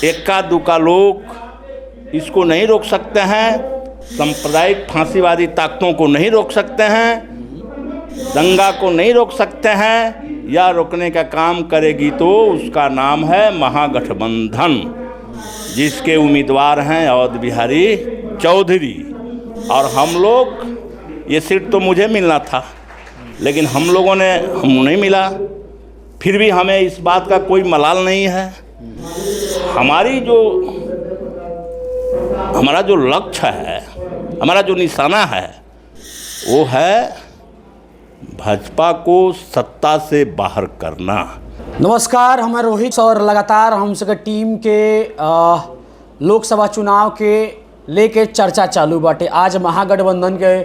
इक्का दुक्का लोग इसको नहीं रोक सकते हैं, सांप्रदायिक फांसीवादी ताकतों को नहीं रोक सकते हैं, दंगा को नहीं रोक सकते हैं। या रोकने का काम करेगी तो उसका नाम है महागठबंधन, जिसके उम्मीदवार हैं अवध बिहारी चौधरी। और हम लोग, ये सीट तो मुझे मिलना था, लेकिन हम लोगों ने हमको नहीं मिला। फिर भी हमें इस बात का कोई मलाल नहीं है। हमारा जो लक्ष्य है, हमारा जो निशाना है, वो है भाजपा को सत्ता से बाहर करना। नमस्कार, हम रोहित और लगातार हम सके टीम के लोकसभा चुनाव के लेके चर्चा चालू बाटे। आज महागठबंधन के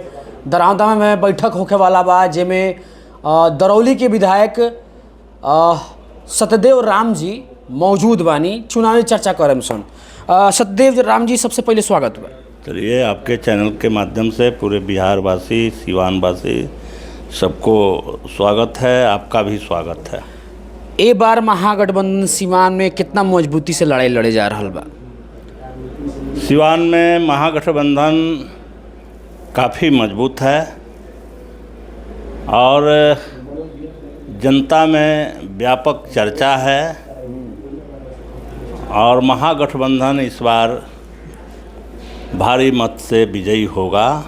दरौदा में बैठक होखे वाला बा, जेमें दरौली के विधायक सत्यदेव राम जी मौजूद बानी। चुनावी चर्चा करम सन। सत्यदेव राम जी, सबसे पहले स्वागत बा। चलिए, आपके चैनल के माध्यम से पूरे बिहार वासी, सिवान वासी सबको स्वागत है। आपका भी स्वागत है। ए बार महागठबंधन सिवान में कितना मजबूती से लड़ाई लड़े जा रहा बा? सिवान में महागठबंधन काफ़ी मजबूत है और जनता में व्यापक चर्चा है। और महागठबंधन इस बार भारी मत से विजयी होगा।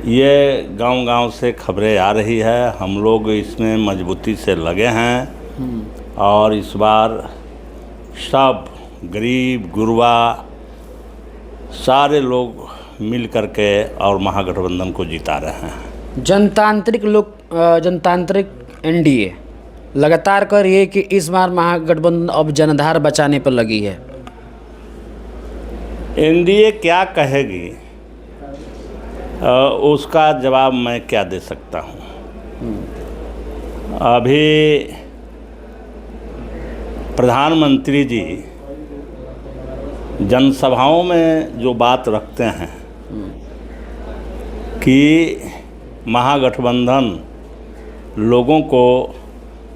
ये गांव-गांव से खबरें आ रही है। हम लोग इसमें मजबूती से लगे हैं और इस बार सब गरीब गुरबा सारे लोग मिल करके और महागठबंधन को जिता रहे हैं। जनतांत्रिक एनडीए लगातार कर रही है कि इस बार महागठबंधन अब जनाधार बचाने पर लगी है। एनडीए क्या कहेगी, उसका जवाब मैं क्या दे सकता हूँ। अभी प्रधानमंत्री जी जनसभाओं में जो बात रखते हैं कि महागठबंधन लोगों को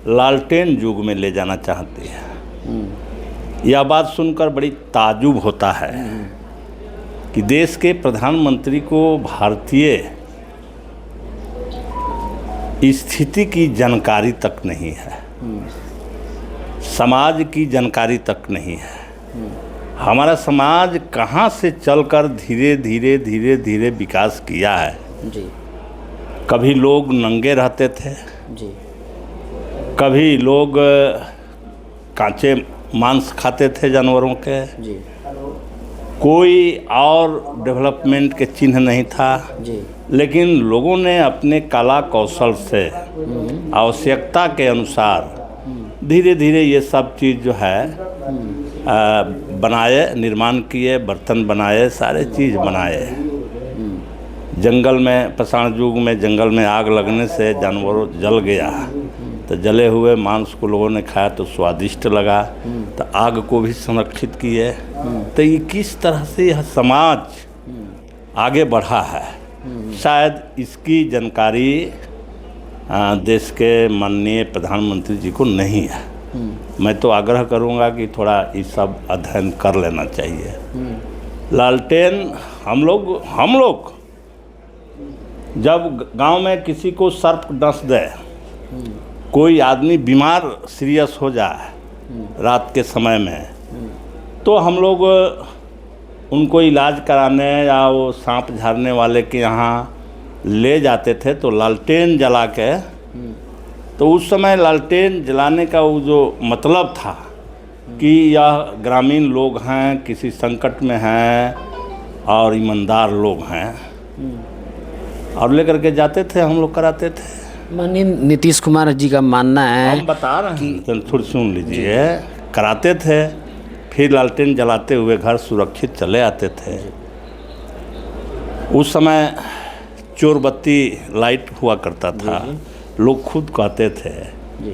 लालटेन युग में ले जाना चाहती है, यह बात सुनकर बड़ी ताजुब होता है कि देश के प्रधानमंत्री को भारतीय स्थिति की जानकारी तक नहीं है, समाज की जानकारी तक नहीं है। हमारा समाज कहाँ से चलकर धीरे धीरे धीरे धीरे विकास किया है जी। कभी लोग नंगे रहते थे जी, कभी लोग कांचे मांस खाते थे जानवरों के जी, कोई और डेवलपमेंट के चिन्ह नहीं था जी। लेकिन लोगों ने अपने कला कौशल से आवश्यकता के अनुसार धीरे धीरे ये सब चीज़ जो है बनाए, निर्माण किए, बर्तन बनाए, सारे चीज़ बनाए। जंगल में, पाषाण युग में जंगल में आग लगने से जानवर जल गया, तो जले हुए मांस को लोगों ने खाया तो स्वादिष्ट लगा, तो आग को भी संरक्षित किए। तो ये किस तरह से यह समाज आगे बढ़ा है, शायद इसकी जानकारी देश के माननीय प्रधानमंत्री जी को नहीं है। मैं तो आग्रह करूंगा कि थोड़ा इस सब अध्ययन कर लेना चाहिए। लालटेन हम लोग जब गांव में किसी को सर्प डस दे, कोई आदमी बीमार सीरियस हो जाए रात के समय में, तो हम लोग उनको इलाज कराने या वो सांप झाड़ने वाले के यहाँ ले जाते थे। तो लालटेन जला के, तो उस समय लालटेन जलाने का वो जो मतलब था कि यह ग्रामीण लोग हैं, किसी संकट में हैं और ईमानदार लोग हैं, और लेकर के जाते थे, हम लोग कराते थे। माननीय नीतीश कुमार जी का मानना है, हम बता रहे हैं, थोड़ी सुन लीजिए, कराते थे, फिर लालटेन जलाते हुए घर सुरक्षित चले आते थे। उस समय चोर बत्ती लाइट हुआ करता था, लोग खुद कहते थे जी।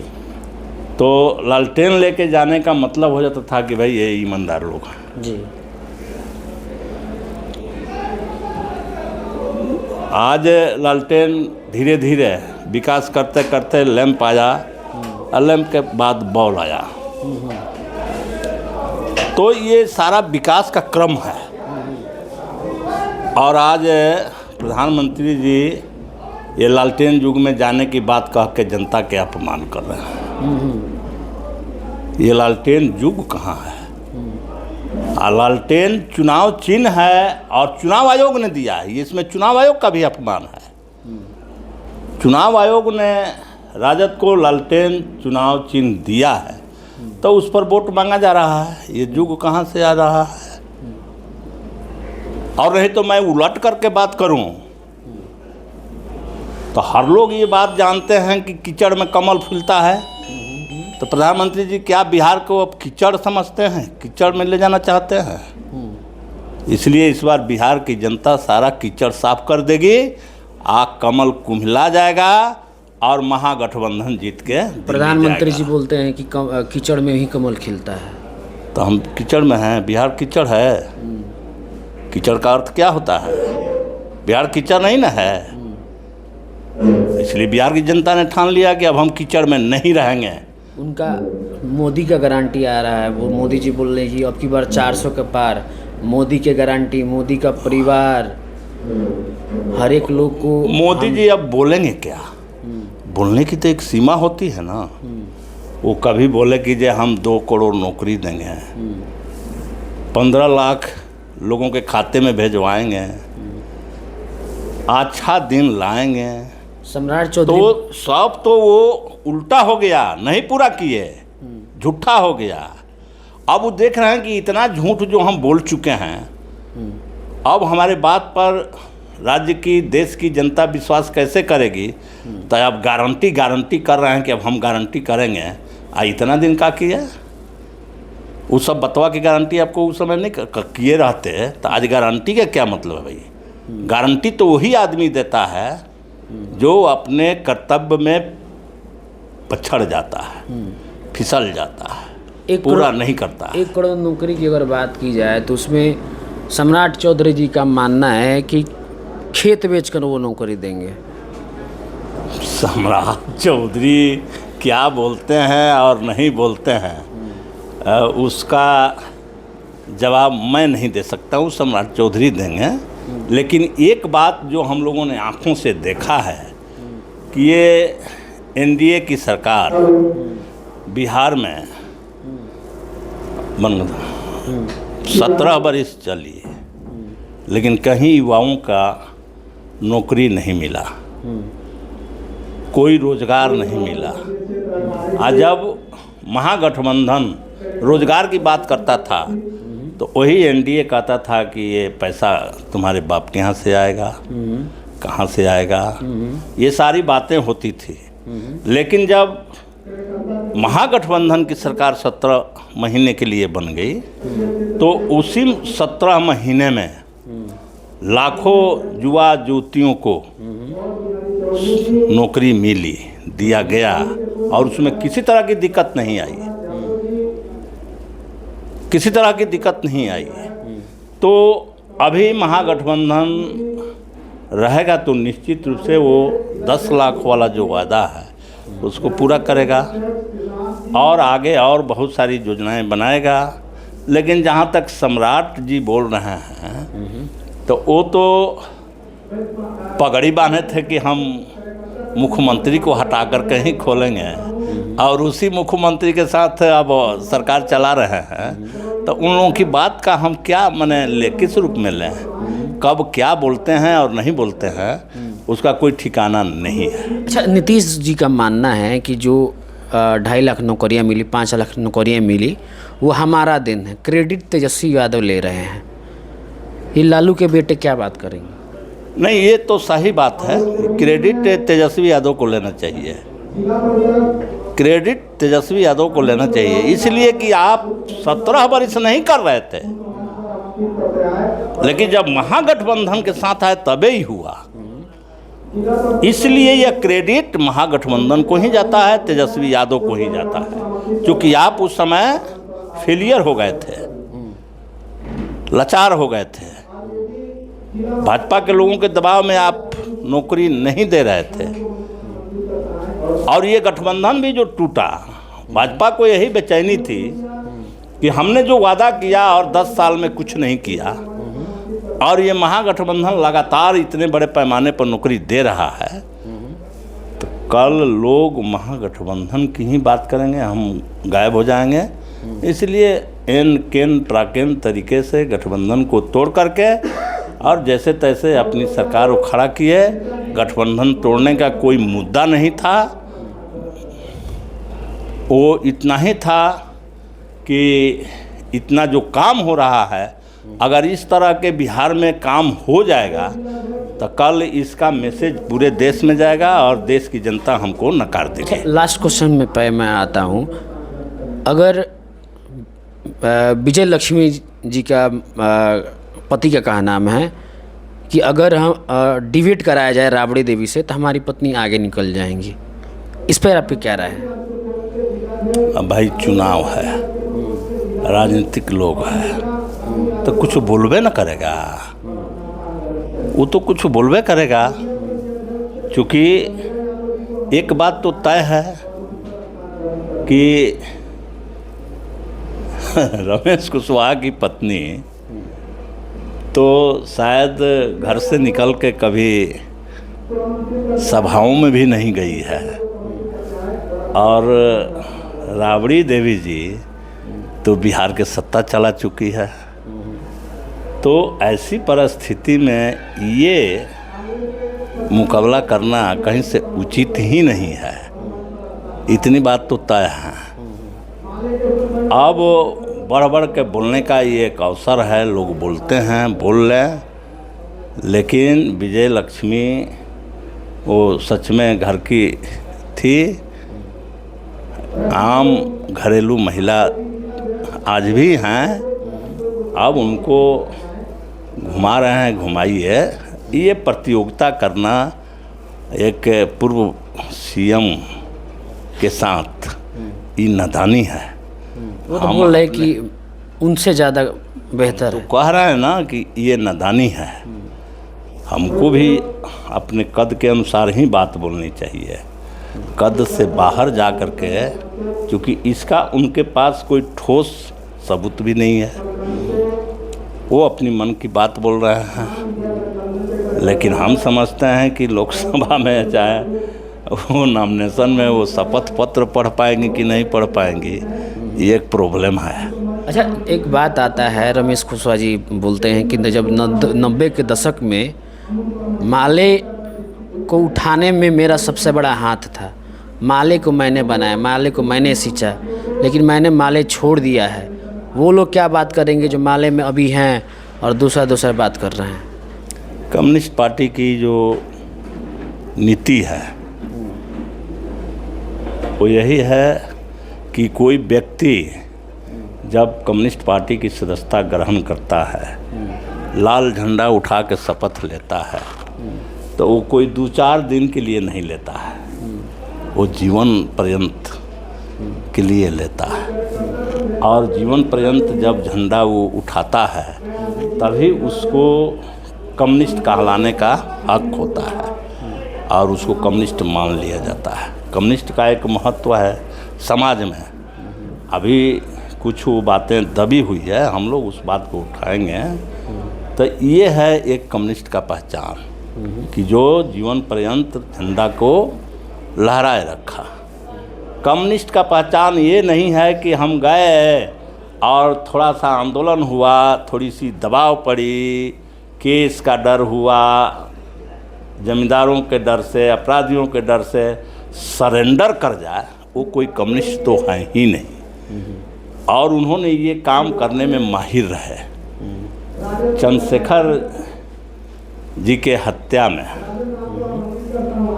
तो लालटेन लेके जाने का मतलब हो जाता था कि भाई ये ईमानदार लोग हैं जी। आज लालटेन धीरे धीरे विकास करते करते लैंप आया, और लैंप के बाद बॉल आया। तो ये सारा विकास का क्रम है। और आज प्रधानमंत्री जी ये लालटेन युग में जाने की बात कह के जनता के अपमान कर रहे हैं। ये लालटेन युग कहाँ है? लालटेन चुनाव चिन्ह है और चुनाव आयोग ने दिया है। ये इसमें चुनाव आयोग का भी अपमान है। चुनाव आयोग ने राजद को लालटेन चुनाव चिन्ह दिया है तो उस पर वोट मांगा जा रहा है। ये युग कहाँ से आ रहा है? और नहीं तो मैं उलट करके बात करूं तो हर लोग ये बात जानते हैं कि कीचड़ में कमल फूलता है। तो प्रधानमंत्री जी क्या बिहार को अब कीचड़ समझते हैं? कीचड़ में ले जाना चाहते हैं? इसलिए इस बार बिहार की जनता सारा कीचड़ साफ कर देगी, कमल कुम्हिला जाएगा और महागठबंधन जीत के प्रधानमंत्री जी बोलते हैं कि कीचड़ में ही कमल खिलता है। तो हम कीचड़ में हैं? बिहार कीचड़ है। कीचड़ का अर्थ क्या होता है? बिहार कीचड़ नहीं ना है। इसलिए बिहार की जनता ने ठान लिया कि अब हम कीचड़ में नहीं रहेंगे। उनका मोदी का गारंटी आ रहा है। वो मोदी जी बोल रहे हैं कि अब की बार 400 के पार, मोदी के गारंटी, मोदी का परिवार, हर एक लोग को। मोदी जी अब बोलेंगे क्या? बोलने की तो एक सीमा होती है ना। वो कभी बोले कि जे हम 2 करोड़ नौकरी देंगे, 15 लाख लोगों के खाते में भेजवाएंगे, अच्छा दिन लाएंगे। सम्राट चौधरी तो सब तो वो उल्टा हो गया, नहीं पूरा किए, झूठा हो गया। अब वो देख रहे हैं कि इतना झूठ जो हम बोल चुके हैं, अब हमारे बात पर राज्य की, देश की जनता विश्वास कैसे करेगी? तो अब गारंटी कर रहे हैं कि अब हम गारंटी करेंगे। इतना दिन का किया? वो सब बतवा की गारंटी आपको उस समय नहीं किए रहते तो आज गारंटी का क्या मतलब है भाई? गारंटी तो वही आदमी देता है जो अपने कर्तव्य में पछड़ जाता है, फिसल जाता है, पूरा नहीं करता। 1 करोड़ नौकरी की अगर बात की जाए तो उसमें सम्राट चौधरी जी का मानना है कि खेत बेचकर वो नौकरी देंगे। सम्राट चौधरी क्या बोलते हैं और नहीं बोलते हैं उसका जवाब मैं नहीं दे सकता हूँ, सम्राट चौधरी देंगे। लेकिन एक बात जो हम लोगों ने आंखों से देखा है कि ये एनडीए की सरकार बिहार में 17 बरस चली, लेकिन कहीं युवाओं का नौकरी नहीं मिला, कोई रोजगार नहीं मिला। आज जब महागठबंधन रोजगार की बात करता था तो वही एनडीए कहता था कि ये पैसा तुम्हारे बाप के यहाँ से आएगा, कहाँ से आएगा, ये सारी बातें होती थी। लेकिन जब महागठबंधन की सरकार 17 महीने के लिए बन गई तो उसी 17 महीने में लाखों युवा युवतियों को नौकरी मिली, दिया गया और उसमें किसी तरह की दिक्कत नहीं आई, किसी तरह की दिक्कत नहीं आई। तो अभी महागठबंधन रहेगा तो निश्चित रूप से वो 10 लाख वाला जो वादा है उसको पूरा करेगा और आगे और बहुत सारी योजनाएं बनाएगा। लेकिन जहाँ तक सम्राट जी बोल रहे हैं तो वो तो पगड़ी बांधे थे कि हम मुख्यमंत्री को हटा कर कहीं खोलेंगे और उसी मुख्यमंत्री के साथ अब सरकार चला रहे हैं। तो उन लोगों की बात का हम क्या माने किस रूप में लें? कब क्या बोलते हैं और नहीं बोलते हैं उसका कोई ठिकाना नहीं है। अच्छा, नीतीश जी का मानना है कि जो 2.5 लाख नौकरियां मिली, 5 लाख नौकरियां मिली, वो हमारा दिन है, क्रेडिट तेजस्वी यादव ले रहे हैं। ये लालू के बेटे क्या बात करेंगे? नहीं, ये तो सही बात है, क्रेडिट तेजस्वी यादव को लेना चाहिए, क्रेडिट तेजस्वी यादव को लेना चाहिए। इसलिए कि आप 17 बरस नहीं कर रहे थे, लेकिन जब महागठबंधन के साथ आए तबे ही हुआ। इसलिए यह क्रेडिट महागठबंधन को ही जाता है, तेजस्वी यादव को ही जाता है, क्योंकि आप उस समय फेलियर हो गए थे, लाचार हो गए थे, भाजपा के लोगों के दबाव में आप नौकरी नहीं दे रहे थे। और ये गठबंधन भी जो टूटा, भाजपा को यही बेचैनी थी कि हमने जो वादा किया और 10 साल में कुछ नहीं किया, और ये महागठबंधन लगातार इतने बड़े पैमाने पर नौकरी दे रहा है, तो कल लोग महागठबंधन की ही बात करेंगे, हम गायब हो जाएंगे। इसलिए एन केन ट्राकेन तरीके से गठबंधन को तोड़ करके और जैसे तैसे अपनी सरकार को खड़ा किए। गठबंधन तोड़ने का कोई मुद्दा नहीं था, वो इतना ही था कि इतना जो काम हो रहा है, अगर इस तरह के बिहार में काम हो जाएगा तो कल इसका मैसेज पूरे देश में जाएगा और देश की जनता हमको नकार देगी। लास्ट क्वेश्चन में पे मैं आता हूँ, अगर विजय लक्ष्मी जी का पति का कहा नाम है कि अगर हम डिबेट कराया जाए राबड़ी देवी से तो हमारी पत्नी आगे निकल जाएंगी, इस पर आपकी क्या राय है? अब भाई चुनाव है, राजनीतिक लोग हैं, तो कुछ बोलबे न करेगा, वो तो कुछ बोलबे करेगा। क्योंकि एक बात तो तय है कि रमेश कुशवाहा की पत्नी तो शायद घर से निकल के कभी सभाओं में भी नहीं गई है, और राबड़ी देवी जी तो बिहार के सत्ता चला चुकी है। तो ऐसी परिस्थिति में ये मुकाबला करना कहीं से उचित ही नहीं है, इतनी बात तो तय है। अब बढ़ बढ़ के बोलने का ये एक अवसर है, लोग बोलते हैं, बोल लें, लेकिन विजय लक्ष्मी वो सच में घर की थी, आम घरेलू महिला आज भी हैं। अब उनको घुमा रहे हैं, घुमाइए। ये प्रतियोगिता करना एक पूर्व सीएम के साथ ये नादानी है। वो तो बोल रहे कि उनसे ज़्यादा बेहतर है। तो कह रहे हैं ना कि ये नादानी है। हमको भी अपने कद के अनुसार ही बात बोलनी चाहिए, कद से बाहर जा कर के, क्योंकि इसका उनके पास कोई ठोस सबूत भी नहीं है। वो अपनी मन की बात बोल रहे हैं, लेकिन हम समझते हैं कि लोकसभा में चाहे वो नॉमिनेशन में वो शपथ पत्र पढ़ पाएंगे कि नहीं पढ़ पाएंगी, ये एक प्रॉब्लम है। अच्छा, एक बात आता है, रमेश कुशवाहा जी बोलते हैं कि जब 90 के दशक में माले को उठाने में मेरा सबसे बड़ा हाथ था, माले को मैंने बनाया, माले को मैंने सींचा, लेकिन मैंने माले छोड़ दिया है। वो लोग क्या बात करेंगे जो माले में अभी हैं और दूसरा बात कर रहे हैं? कम्युनिस्ट पार्टी की जो नीति है वो यही है कि कोई व्यक्ति जब कम्युनिस्ट पार्टी की सदस्यता ग्रहण करता है, लाल झंडा उठा के शपथ लेता है, तो वो कोई 2-4 दिन के लिए नहीं लेता है, वो जीवन पर्यंत के लिए लेता है। और जीवन पर्यंत जब झंडा वो उठाता है तभी उसको कम्युनिस्ट कहलाने का हक होता है और उसको कम्युनिस्ट मान लिया जाता है। कम्युनिस्ट का एक महत्व है समाज में। अभी कुछ बातें दबी हुई है, हम लोग उस बात को उठाएंगे। तो ये है एक कम्युनिस्ट का पहचान कि जो जीवन पर्यंत झंडा को लहराए रखा। कम्युनिस्ट का पहचान ये नहीं है कि हम गए और थोड़ा सा आंदोलन हुआ, थोड़ी सी दबाव पड़ी, केस का डर हुआ, जमींदारों के डर से, अपराधियों के डर से सरेंडर कर जाए, वो कोई कम्युनिस्ट तो है ही नहीं। और उन्होंने ये काम करने में माहिर रहे। चंद्रशेखर जी के हत्या में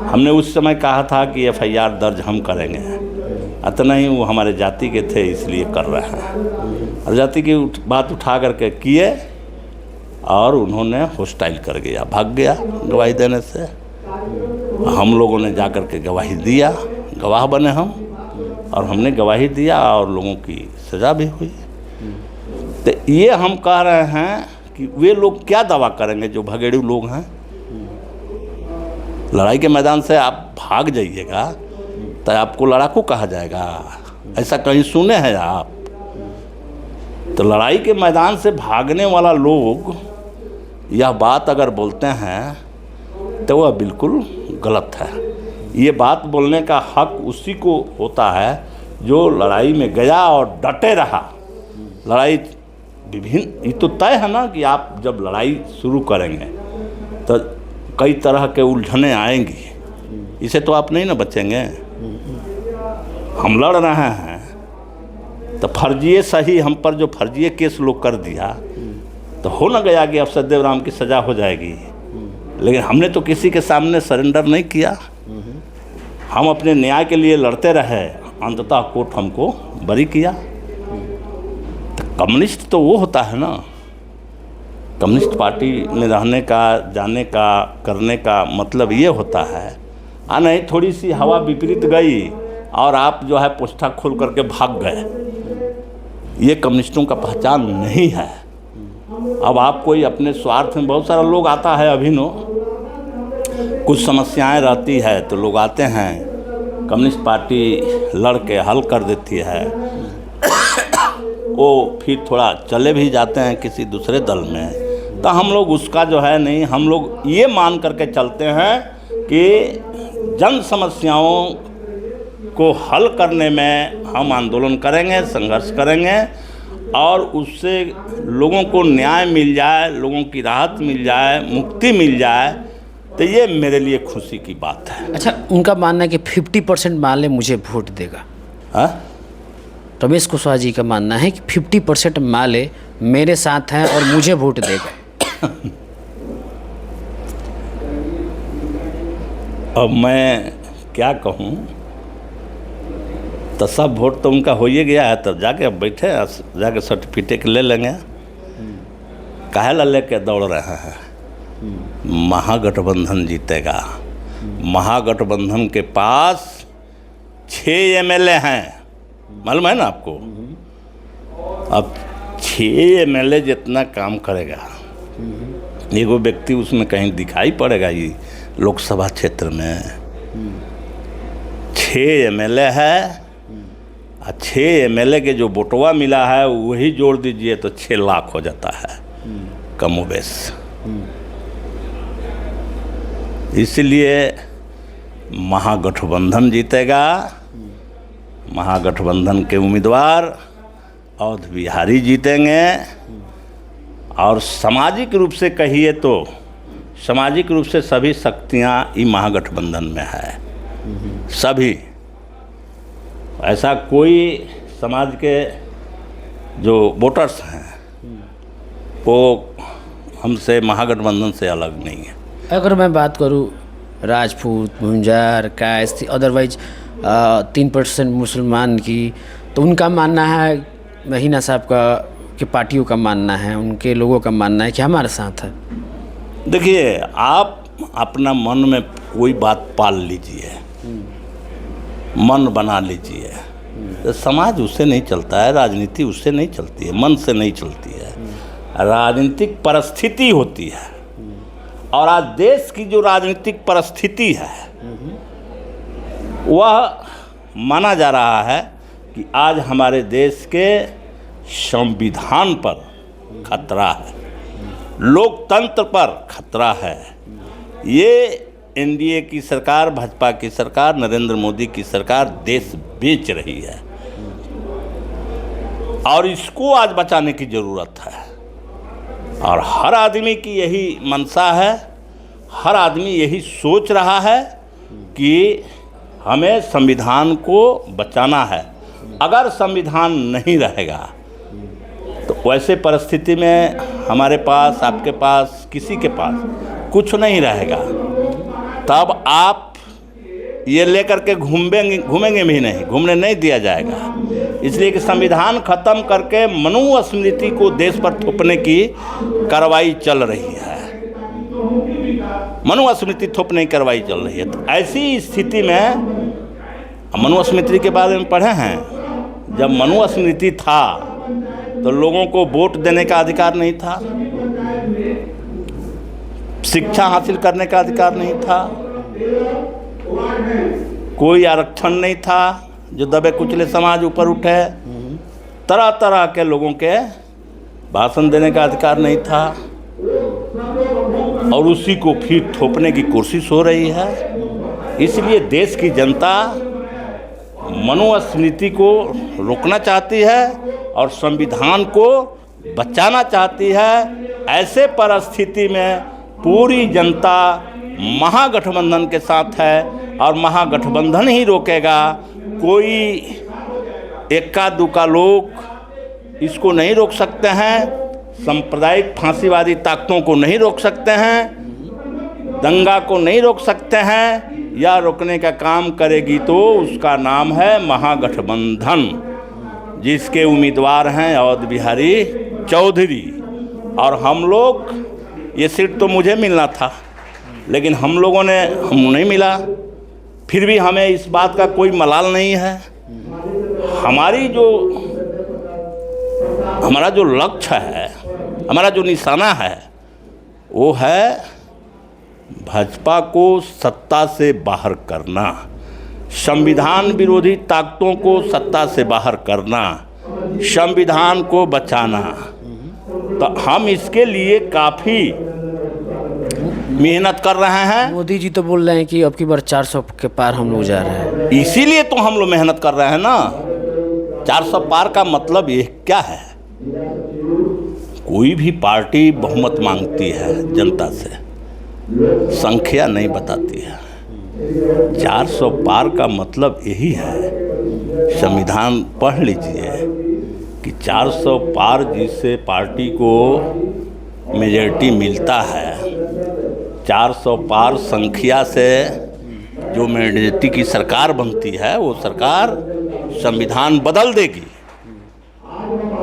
हमने उस समय कहा था कि FIR दर्ज हम करेंगे, इतना ही वो हमारे जाति के थे इसलिए कर रहे हैं। और जाति की बात उठा करके किए और उन्होंने हॉस्टाइल कर गया, भाग गया गवाही देने से। हम लोगों ने जा कर के गवाही दिया, गवाह बने हम, और हमने गवाही दिया और लोगों की सज़ा भी हुई। तो ये हम कह रहे हैं कि वे लोग क्या दावा करेंगे जो भगेड़ू लोग हैं। लड़ाई के मैदान से आप भाग जाइएगा तो आपको लड़ाकू कहा जाएगा, ऐसा कहीं सुने हैं आप? तो लड़ाई के मैदान से भागने वाला लोग यह बात अगर बोलते हैं तो वह बिल्कुल गलत है। ये बात बोलने का हक उसी को होता है जो लड़ाई में गया और डटे रहा। लड़ाई विभिन्न, ये तो तय है ना कि आप जब लड़ाई शुरू करेंगे तो कई तरह के उलझने आएंगी, इसे तो आप नहीं ना बचेंगे। हम लड़ रहे हैं तो फर्जिए सही, हम पर जो फर्जिए केस लोग कर दिया तो हो ना गया कि अब सचदेव राम की सज़ा हो जाएगी, लेकिन हमने तो किसी के सामने सरेंडर नहीं किया। हम अपने न्याय के लिए लड़ते रहे, अंततः कोर्ट हमको बरी किया। तो कम्युनिस्ट तो वो होता है ना, कम्युनिस्ट पार्टी में रहने का, जाने का, करने का मतलब ये होता है। नहीं थोड़ी सी हवा विपरीत गई और आप जो है पोस्टा खोल करके भाग गए, ये कम्युनिस्टों का पहचान नहीं है। अब आप कोई अपने स्वार्थ में, बहुत सारा लोग आता है अभी नो, कुछ समस्याएं रहती है तो लोग आते हैं, कम्युनिस्ट पार्टी लड़ के हल कर देती है, वो फिर थोड़ा चले भी जाते हैं किसी दूसरे दल में। तो हम लोग उसका जो है नहीं, हम लोग ये मान करके चलते हैं कि जन समस्याओं को हल करने में हम आंदोलन करेंगे, संघर्ष करेंगे और उससे लोगों को न्याय मिल जाए, लोगों की राहत मिल जाए, मुक्ति मिल जाए, तो ये मेरे लिए खुशी की बात है। अच्छा, उनका मानना है कि 50% मान ले मुझे वोट देगा। हाँ, रमेश कुशवाहा जी का मानना है कि 50% मान ले मेरे साथ हैं और मुझे वोट देगा। अब मैं क्या कहूँ, तो सब वोट तो उनका हो ही गया है, तब जाके अब बैठे जाके सर्टिफिकेट ले लेंगे। काहे ला लेके दौड़ रहे हैं? महागठबंधन जीतेगा। महागठबंधन के पास 6 MLA हैं, मालूम है ना आपको। अब 6 MLA जितना काम करेगा, एगो व्यक्ति उसमें कहीं दिखाई पड़ेगा ये लोकसभा क्षेत्र में? 6 MLA है, 6 MLA के जो वोटवा मिला है वही जोड़ दीजिए तो 6 लाख हो जाता है कमोबेश। इसलिए महागठबंधन जीतेगा। महागठबंधन के उम्मीदवार अवध बिहारी जीतेंगे। और सामाजिक रूप से कहिए तो सामाजिक रूप से सभी शक्तियाँ ई महागठबंधन में है, सभी। ऐसा कोई समाज के जो वोटर्स हैं वो हमसे महागठबंधन से अलग नहीं है। अगर मैं बात करूँ राजपूत, मुंजार, कायस्थ, अदरवाइज 3% मुसलमान की, तो उनका मानना है, महीना साहब का कि पार्टियों का मानना है, उनके लोगों का मानना है कि हमारे साथ है। देखिए, आप अपना मन में कोई बात पाल लीजिए, मन बना लीजिए, तो समाज उससे नहीं चलता है, राजनीति उससे नहीं चलती है, मन से नहीं चलती है। राजनीतिक परिस्थिति होती है। और आज देश की जो राजनीतिक परिस्थिति है वह माना जा रहा है कि आज हमारे देश के संविधान पर खतरा है, लोकतंत्र पर खतरा है। ये NDA की सरकार, भाजपा की सरकार, नरेंद्र मोदी की सरकार देश बेच रही है और इसको आज बचाने की ज़रूरत है। और हर आदमी की यही मंशा है, हर आदमी यही सोच रहा है कि हमें संविधान को बचाना है। अगर संविधान नहीं रहेगा तो वैसे परिस्थिति में हमारे पास, आपके पास, किसी के पास कुछ नहीं रहेगा। तब आप ये लेकर के घूमेंगे भी नहीं, घूमने नहीं दिया जाएगा। इसलिए कि संविधान खत्म करके मनुस्मृति को देश पर थोपने की कार्रवाई चल रही है, मनुस्मृति थोपने की कार्रवाई चल रही है। तो ऐसी स्थिति में, मनुस्मृति के बारे में पढ़े हैं, जब मनुस्मृति था तो लोगों को वोट देने का अधिकार नहीं था, शिक्षा हासिल करने का अधिकार नहीं था, कोई आरक्षण नहीं था जो दबे कुचले समाज ऊपर उठे, तरह तरह के लोगों के भाषण देने का अधिकार नहीं था, और उसी को फिर थोपने की कोशिश हो रही है। इसलिए देश की जनता मनुस्मृति को रोकना चाहती है और संविधान को बचाना चाहती है। ऐसे परिस्थिति में पूरी जनता महागठबंधन के साथ है और महागठबंधन ही रोकेगा। कोई इक्का दुक्का लोग इसको नहीं रोक सकते हैं। सांप्रदायिक फांसीवादी ताकतों को नहीं रोक सकते हैं, दंगा को नहीं रोक सकते हैं। या रोकने का काम करेगी तो उसका नाम है महागठबंधन, जिसके उम्मीदवार हैं अवध बिहारी चौधरी। और हम लोग, ये सीट तो मुझे मिलना था, लेकिन हम लोगों ने नहीं मिला। फिर भी हमें इस बात का कोई मलाल नहीं है। हमारा जो लक्ष्य है, हमारा जो निशाना है, वो है भाजपा को सत्ता से बाहर करना, संविधान विरोधी ताकतों को सत्ता से बाहर करना, संविधान को बचाना। तो हम इसके लिए काफ़ी मेहनत कर रहे हैं। मोदी जी तो बोल रहे हैं कि अब की बार 400 के पार हम लोग जा रहे हैं। इसीलिए तो हम लोग मेहनत कर रहे हैं ना। 400 पार का मतलब ये क्या है? कोई भी पार्टी बहुमत मांगती है जनता से, संख्या नहीं बताती है। 400 पार का मतलब यही है, संविधान पढ़ लीजिए कि 400 पार जिससे पार्टी को मेजॉरिटी मिलता है, 400 पार संख्या से जो मेजॉरिटी की सरकार बनती है, वो सरकार संविधान बदल देगी।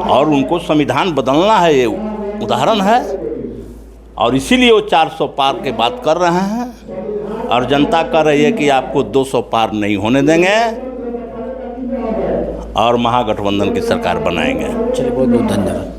और उनको संविधान बदलना है, ये उदाहरण है। और इसीलिए वो 400 पार की बात कर रहे हैं। और जनता कह रही है कि आपको 200 पार नहीं होने देंगे और महागठबंधन की सरकार बनाएंगे। चलिए, बहुत बहुत धन्यवाद।